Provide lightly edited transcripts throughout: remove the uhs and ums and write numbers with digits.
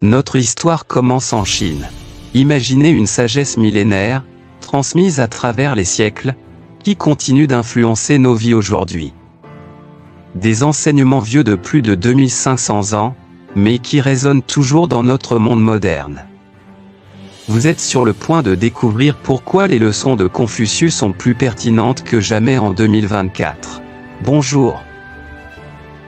Notre histoire commence en Chine. Imaginez une sagesse millénaire, transmise à travers les siècles, qui continue d'influencer nos vies aujourd'hui. Des enseignements vieux de plus de 2500 ans, mais qui résonnent toujours dans notre monde moderne. Vous êtes sur le point de découvrir pourquoi les leçons de Confucius sont plus pertinentes que jamais en 2024. Bonjour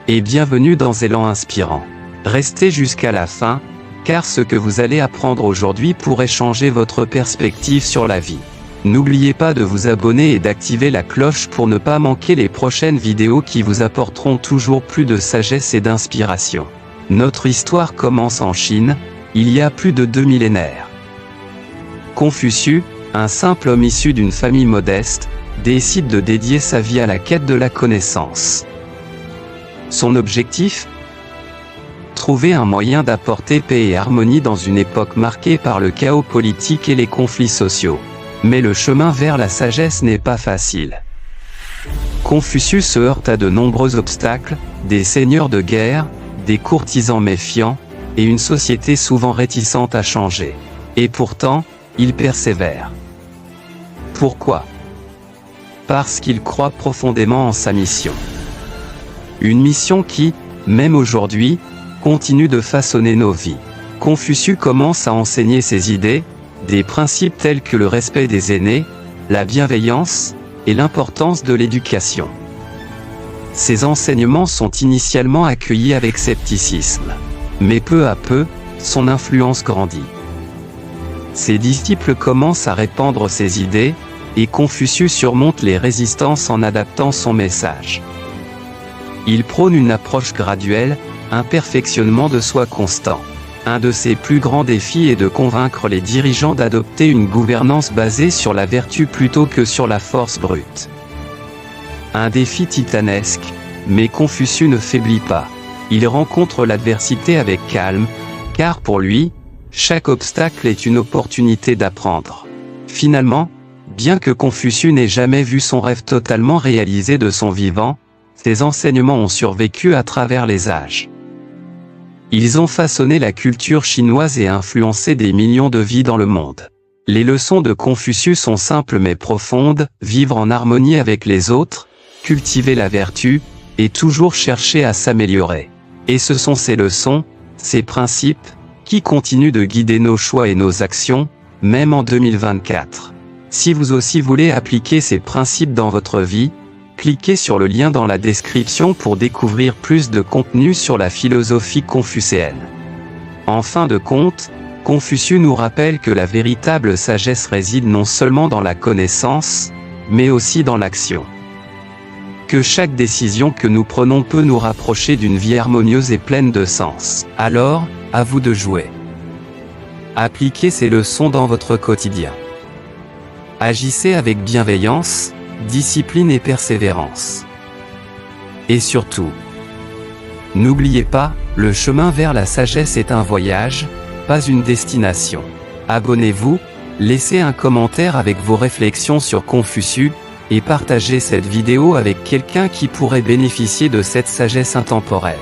et bienvenue dans Élan Inspirant. Restez jusqu'à la fin, car ce que vous allez apprendre aujourd'hui pourrait changer votre perspective sur la vie. N'oubliez pas de vous abonner et d'activer la cloche pour ne pas manquer les prochaines vidéos qui vous apporteront toujours plus de sagesse et d'inspiration. Notre histoire commence en Chine, il y a plus de 2 millénaires. Confucius, un simple homme issu d'une famille modeste, décide de dédier sa vie à la quête de la connaissance. Son objectif ? Trouver un moyen d'apporter paix et harmonie dans une époque marquée par le chaos politique et les conflits sociaux. Mais le chemin vers la sagesse n'est pas facile. Confucius se heurte à de nombreux obstacles, des seigneurs de guerre, des courtisans méfiants, et une société souvent réticente à changer. Et pourtant, il persévère. Pourquoi ? Parce qu'il croit profondément en sa mission. Une mission qui, même aujourd'hui, continue de façonner nos vies. Confucius commence à enseigner ses idées, des principes tels que le respect des aînés, la bienveillance, et l'importance de l'éducation. Ces enseignements sont initialement accueillis avec scepticisme. Mais peu à peu, son influence grandit. Ses disciples commencent à répandre ses idées, et Confucius surmonte les résistances en adaptant son message. Il prône une approche graduelle, un perfectionnement de soi constant. Un de ses plus grands défis est de convaincre les dirigeants d'adopter une gouvernance basée sur la vertu plutôt que sur la force brute. Un défi titanesque, mais Confucius ne faiblit pas. Il rencontre l'adversité avec calme, car pour lui, chaque obstacle est une opportunité d'apprendre. Finalement, bien que Confucius n'ait jamais vu son rêve totalement réalisé de son vivant, ses enseignements ont survécu à travers les âges. Ils ont façonné la culture chinoise et influencé des millions de vies dans le monde. Les leçons de Confucius sont simples mais profondes, vivre en harmonie avec les autres, cultiver la vertu, et toujours chercher à s'améliorer. Et ce sont ces leçons, ces principes, qui continuent de guider nos choix et nos actions, même en 2024. Si vous aussi voulez appliquer ces principes dans votre vie, cliquez sur le lien dans la description pour découvrir plus de contenu sur la philosophie confucéenne. En fin de compte, Confucius nous rappelle que la véritable sagesse réside non seulement dans la connaissance, mais aussi dans l'action. Que chaque décision que nous prenons peut nous rapprocher d'une vie harmonieuse et pleine de sens. Alors, à vous de jouer. Appliquez ces leçons dans votre quotidien. Agissez avec bienveillance, discipline et persévérance. Et surtout, n'oubliez pas, le chemin vers la sagesse est un voyage, pas une destination. Abonnez-vous, laissez un commentaire avec vos réflexions sur Confucius, et partagez cette vidéo avec quelqu'un qui pourrait bénéficier de cette sagesse intemporelle.